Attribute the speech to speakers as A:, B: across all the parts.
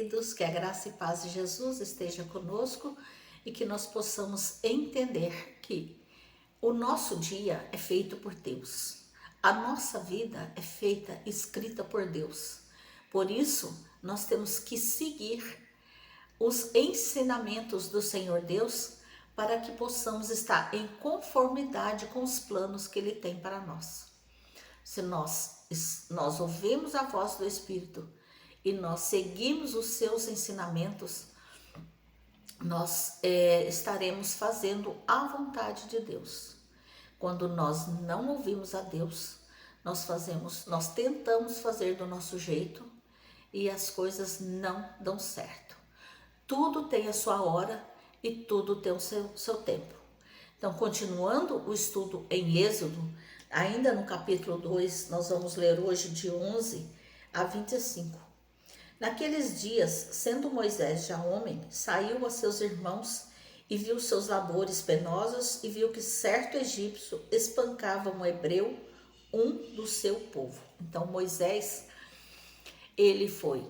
A: queridos, que a graça e paz de Jesus esteja conosco e que nós possamos entender que o nosso dia é feito por Deus. A nossa vida é feita, escrita por Deus. Por isso, nós temos que seguir os ensinamentos do Senhor Deus para que possamos estar em conformidade com os planos que Ele tem para nós. Se nós ouvimos a voz do Espírito e nós seguimos os seus ensinamentos, nós estaremos fazendo a vontade de Deus. Quando nós não ouvimos a Deus, nós tentamos fazer do nosso jeito e as coisas não dão certo. Tudo tem a sua hora e tudo tem o seu tempo. Então, continuando o estudo em Êxodo, ainda no capítulo 2, nós vamos ler hoje de 11 a 25. Naqueles dias, sendo Moisés já homem, saiu a seus irmãos e viu seus labores penosos e viu que certo egípcio espancava um hebreu, um do seu povo. Então, Moisés, ele foi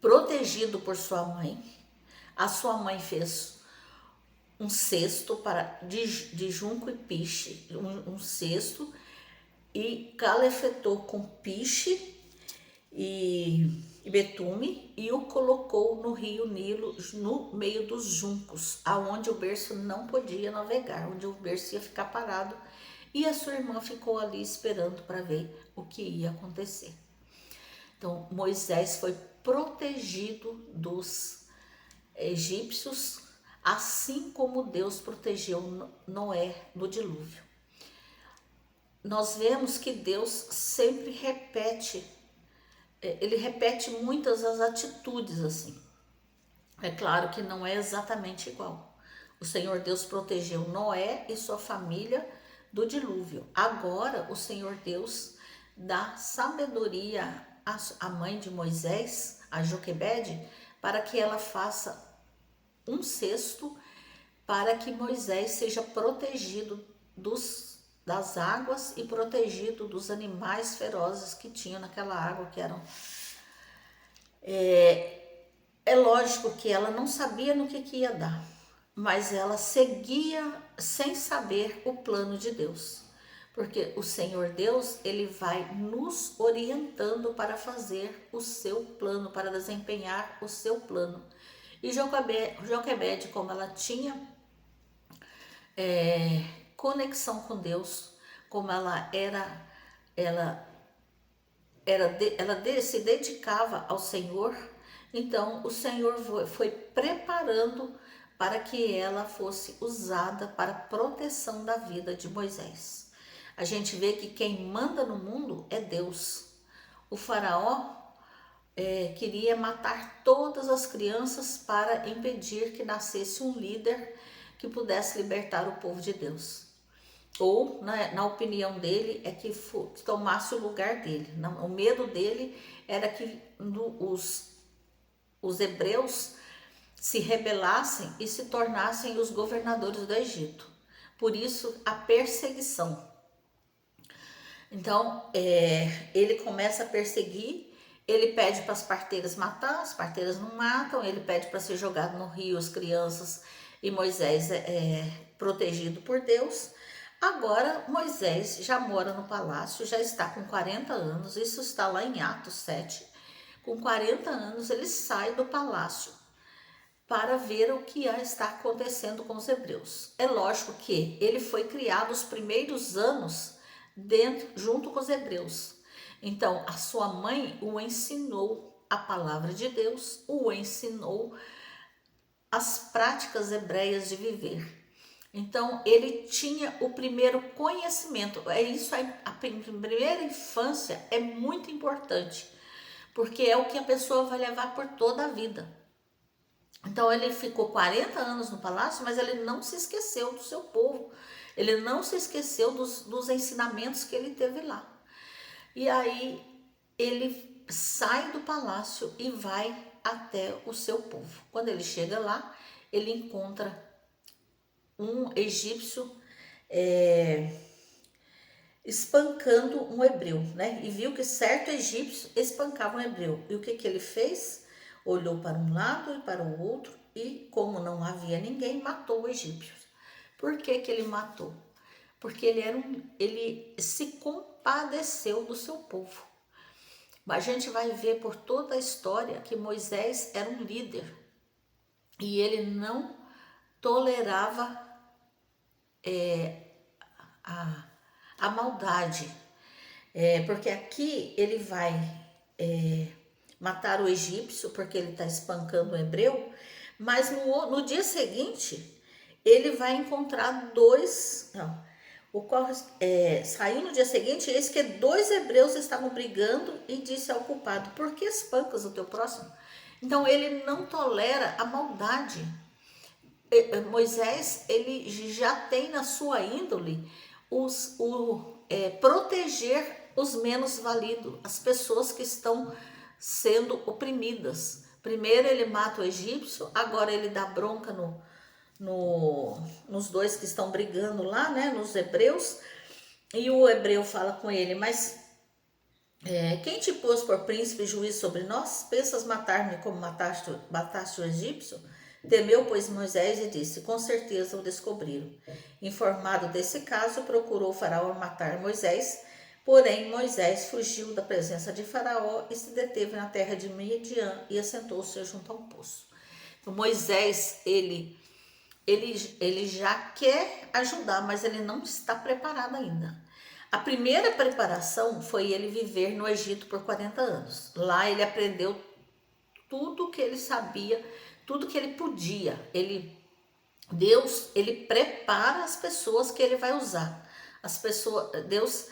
A: protegido por sua mãe. A sua mãe fez um cesto de junco e piche, um cesto, e calafetou com piche e betume e o colocou no rio Nilo, no meio dos juncos, aonde o berço não podia navegar, onde o berço ia ficar parado, e a sua irmã ficou ali esperando para ver o que ia acontecer. Então, Moisés foi protegido dos egípcios, assim como Deus protegeu Noé do dilúvio. Nós vemos que Deus sempre repete, ele repete muitas as atitudes assim. É claro que não é exatamente igual. O Senhor Deus protegeu Noé e sua família do dilúvio. Agora o Senhor Deus dá sabedoria à mãe de Moisés, a Joquebede, para que ela faça um cesto para que Moisés seja protegido das águas e protegido dos animais ferozes que tinham naquela água, que eram... É lógico que ela não sabia no que ia dar, mas ela seguia sem saber o plano de Deus. Porque o Senhor Deus, ele vai nos orientando para fazer o seu plano, para desempenhar o seu plano. E Joquebede, como ela tinha conexão com Deus, como ela se dedicava ao Senhor, então o Senhor foi preparando para que ela fosse usada para a proteção da vida de Moisés. A gente vê que quem manda no mundo é Deus. O faraó queria matar todas as crianças para impedir que nascesse um líder que pudesse libertar o povo de Deus. Ou, na opinião dele, é que tomasse o lugar dele. O medo dele era que os hebreus se rebelassem e se tornassem os governadores do Egito. Por isso, a perseguição. Então, ele começa a perseguir, ele pede para as parteiras matar, as parteiras não matam, ele pede para ser jogado no rio as crianças, e Moisés é protegido por Deus. Agora, Moisés já mora no palácio, já está com 40 anos, isso está lá em Atos 7. Com 40 anos, ele sai do palácio para ver o que está acontecendo com os hebreus. É lógico que ele foi criado os primeiros anos junto com os hebreus. Então, a sua mãe o ensinou a palavra de Deus, o ensinou as práticas hebreias de viver. Então, ele tinha o primeiro conhecimento. É isso, a primeira infância é muito importante, porque é o que a pessoa vai levar por toda a vida. Então, ele ficou 40 anos no palácio, mas ele não se esqueceu do seu povo. Ele não se esqueceu dos ensinamentos que ele teve lá. E aí, ele sai do palácio e vai até o seu povo. Quando ele chega lá, ele encontra um egípcio espancando um hebreu, né? E viu que certo egípcio espancava um hebreu. E o que ele fez? Olhou para um lado e para o outro e, como não havia ninguém, matou o egípcio. Por que ele matou? Porque ele se compadeceu do seu povo. A gente vai ver por toda a história que Moisés era um líder e ele não tolerava a maldade. Porque aqui ele vai matar o egípcio porque ele está espancando o hebreu, mas no dia seguinte ele vai encontrar dois. Não, saiu no dia seguinte, eis que dois hebreus estavam brigando e disse ao culpado: por que espancas o teu próximo? Então ele não tolera a maldade. Moisés, ele já tem na sua índole proteger os menos validos, as pessoas que estão sendo oprimidas. Primeiro ele mata o egípcio, agora ele dá bronca nos dois que estão brigando lá, né, nos hebreus, e o hebreu fala com ele: mas quem te pôs por príncipe e juiz sobre nós? Pensas matar-me como mataste o egípcio? Temeu, pois, Moisés e disse: com certeza o descobriram. Informado desse caso, procurou Faraó matar Moisés, porém Moisés fugiu da presença de Faraó e se deteve na terra de Midian e assentou-se junto a um poço. Então, Moisés, ele já quer ajudar, mas ele não está preparado ainda. A primeira preparação foi ele viver no Egito por 40 anos. Lá ele aprendeu tudo que ele sabia, tudo que ele podia. Deus, ele prepara as pessoas que ele vai usar. Deus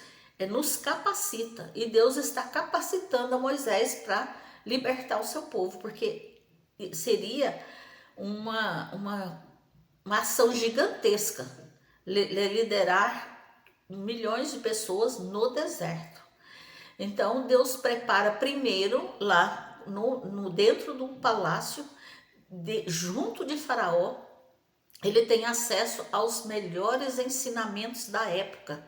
A: nos capacita e Deus está capacitando a Moisés para libertar o seu povo, porque seria uma ação gigantesca liderar milhões de pessoas no deserto. Então Deus prepara primeiro lá dentro do palácio, junto de Faraó, ele tem acesso aos melhores ensinamentos da época.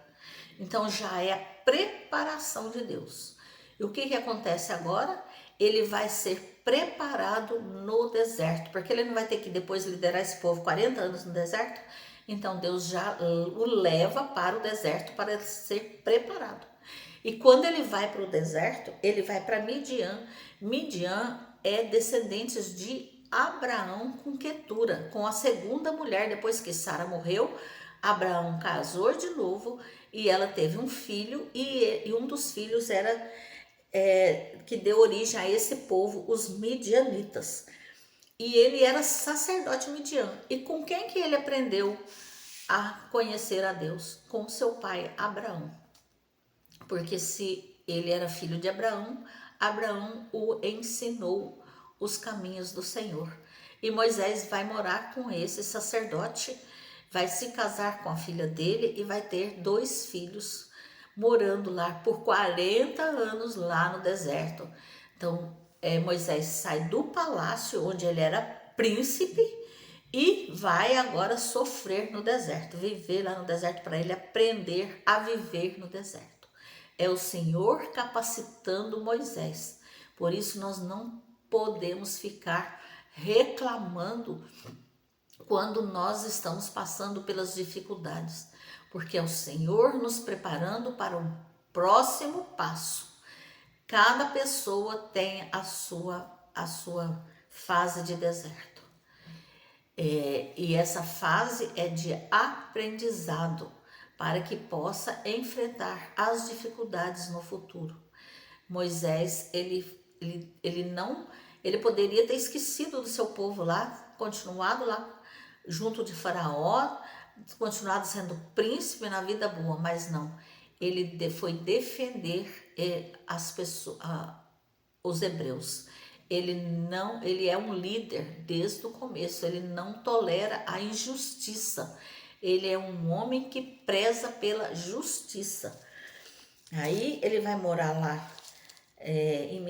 A: Então já é a preparação de Deus. E o que acontece agora? Ele vai ser preparado no deserto, porque ele não vai ter que depois liderar esse povo 40 anos no deserto. Então Deus já o leva para o deserto para ser preparado. E quando ele vai para o deserto, ele vai para Midian. Midian é descendentes de Abraão com Quetura, com a segunda mulher. Depois que Sara morreu, Abraão casou de novo e ela teve um filho, e um dos filhos era que deu origem a esse povo, os midianitas. E ele era sacerdote midian. E com quem que ele aprendeu a conhecer a Deus? Com seu pai Abraão. Porque se ele era filho de Abraão, Abraão o ensinou os caminhos do Senhor. E Moisés vai morar com esse sacerdote, vai se casar com a filha dele e vai ter 2 filhos morando lá por 40 anos lá no deserto. Então, Moisés sai do palácio onde ele era príncipe e vai agora sofrer no deserto, viver lá no deserto, para ele aprender a viver no deserto. É o Senhor capacitando Moisés. Por isso nós não podemos ficar reclamando quando nós estamos passando pelas dificuldades, porque é o Senhor nos preparando para um próximo passo. Cada pessoa tem a sua fase de deserto. E essa fase é de aprendizado para que possa enfrentar as dificuldades no futuro. Moisés, ele poderia ter esquecido do seu povo lá, continuado lá junto de Faraó, continuado sendo príncipe na vida boa, mas não. Ele foi defender as pessoas, os hebreus. Ele é um líder desde o começo, ele não tolera a injustiça. Ele é um homem que preza pela justiça. Aí ele vai morar lá em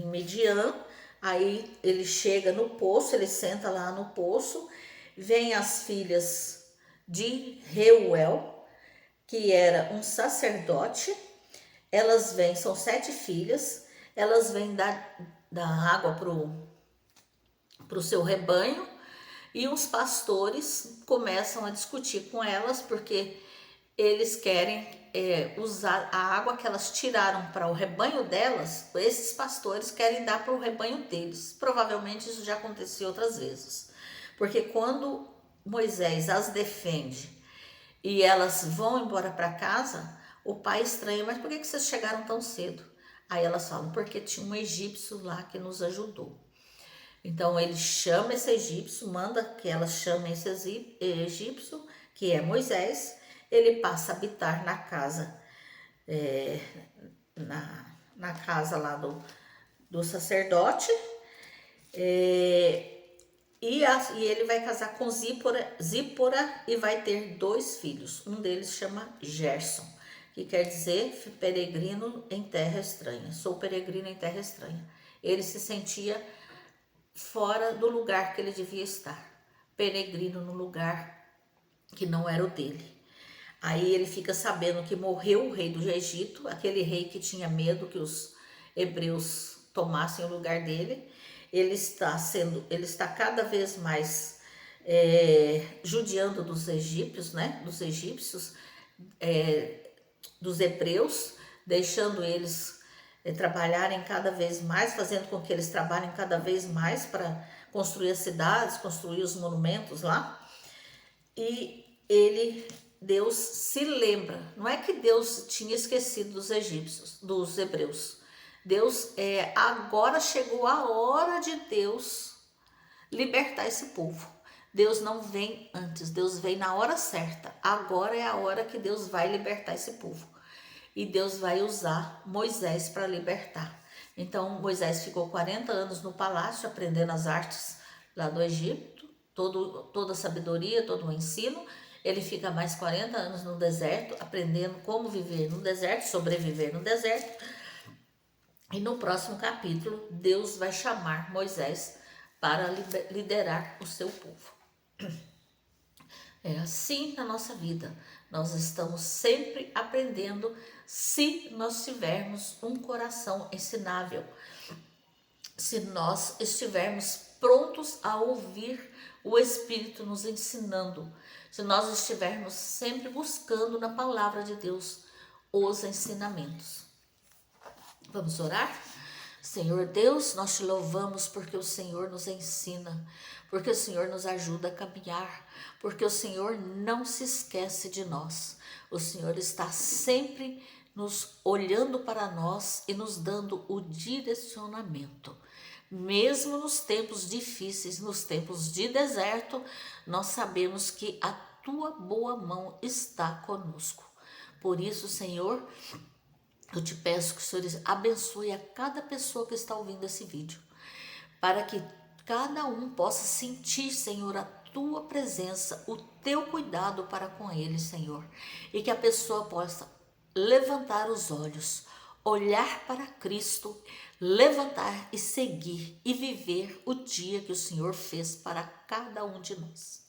A: Midian. Aí ele chega no poço, ele senta lá no poço, vem as filhas de Reuel, que era um sacerdote. Elas vêm, são 7 filhas, elas vêm dar água para o seu rebanho, e os pastores começam a discutir com elas, porque eles querem usar a água que elas tiraram para o rebanho delas. Esses pastores querem dar para o rebanho deles. Provavelmente isso já aconteceu outras vezes, porque quando Moisés as defende e elas vão embora para casa, o pai estranha: mas por que vocês chegaram tão cedo? Aí elas falam: porque tinha um egípcio lá que nos ajudou. Então ele chama esse egípcio, manda que elas chamem esse egípcio, que é Moisés. Ele passa a habitar na casa, na casa lá do sacerdote, e ele vai casar com Zípora e vai ter 2 filhos. Um deles chama Gerson, que quer dizer peregrino em terra estranha. Sou peregrino em terra estranha. Ele se sentia fora do lugar que ele devia estar, peregrino no lugar que não era o dele. Aí ele fica sabendo que morreu o rei do Egito, aquele rei que tinha medo que os hebreus tomassem o lugar dele. Ele está cada vez mais judiando dos egípcios, né? Dos egípcios, dos hebreus, deixando eles trabalharem cada vez mais, fazendo com que eles trabalhem cada vez mais para construir as cidades, construir os monumentos lá. E Deus se lembra, não é que Deus tinha esquecido dos egípcios, dos hebreus. Deus, agora chegou a hora de Deus libertar esse povo. Deus não vem antes, Deus vem na hora certa. Agora é a hora que Deus vai libertar esse povo. E Deus vai usar Moisés para libertar. Então Moisés ficou 40 anos no palácio aprendendo as artes lá do Egito, toda a sabedoria, todo o ensino. Ele fica mais 40 anos no deserto, aprendendo como viver no deserto, sobreviver no deserto. E no próximo capítulo, Deus vai chamar Moisés para liderar o seu povo. É assim na nossa vida. Nós estamos sempre aprendendo, se nós tivermos um coração ensinável, se nós estivermos prontos a ouvir o Espírito nos ensinando, se nós estivermos sempre buscando na palavra de Deus os ensinamentos. Vamos orar? Senhor Deus, nós te louvamos porque o Senhor nos ensina, porque o Senhor nos ajuda a caminhar, porque o Senhor não se esquece de nós. O Senhor está sempre nos olhando para nós e nos dando o direcionamento. Mesmo nos tempos difíceis, nos tempos de deserto, nós sabemos que a tua boa mão está conosco. Por isso, Senhor, eu te peço que o Senhor abençoe a cada pessoa que está ouvindo esse vídeo, para que cada um possa sentir, Senhor, a tua presença, o teu cuidado para com ele, Senhor, e que a pessoa possa levantar os olhos, olhar para Cristo, levantar e seguir e viver o dia que o Senhor fez para cada um de nós.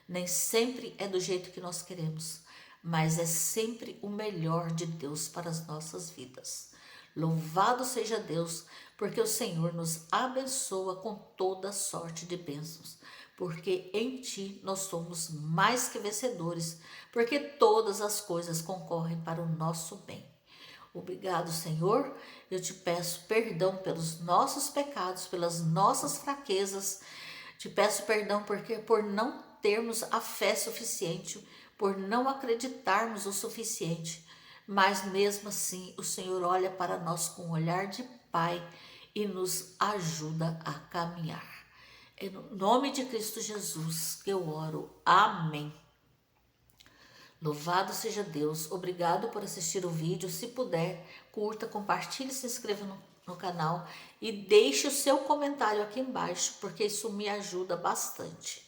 A: Nem sempre é do jeito que nós queremos, mas é sempre o melhor de Deus para as nossas vidas. Louvado seja Deus, porque o Senhor nos abençoa com toda sorte de bênçãos, porque em Ti nós somos mais que vencedores, porque todas as coisas concorrem para o nosso bem. Obrigado, Senhor. Eu te peço perdão pelos nossos pecados, pelas nossas fraquezas. Te peço perdão por não termos a fé suficiente, por não acreditarmos o suficiente, mas mesmo assim o Senhor olha para nós com um olhar de Pai e nos ajuda a caminhar. É no nome de Cristo Jesus que eu oro. Amém. Louvado seja Deus. Obrigado por assistir o vídeo. Se puder, curta, compartilhe, se inscreva no canal e deixe o seu comentário aqui embaixo, porque isso me ajuda bastante.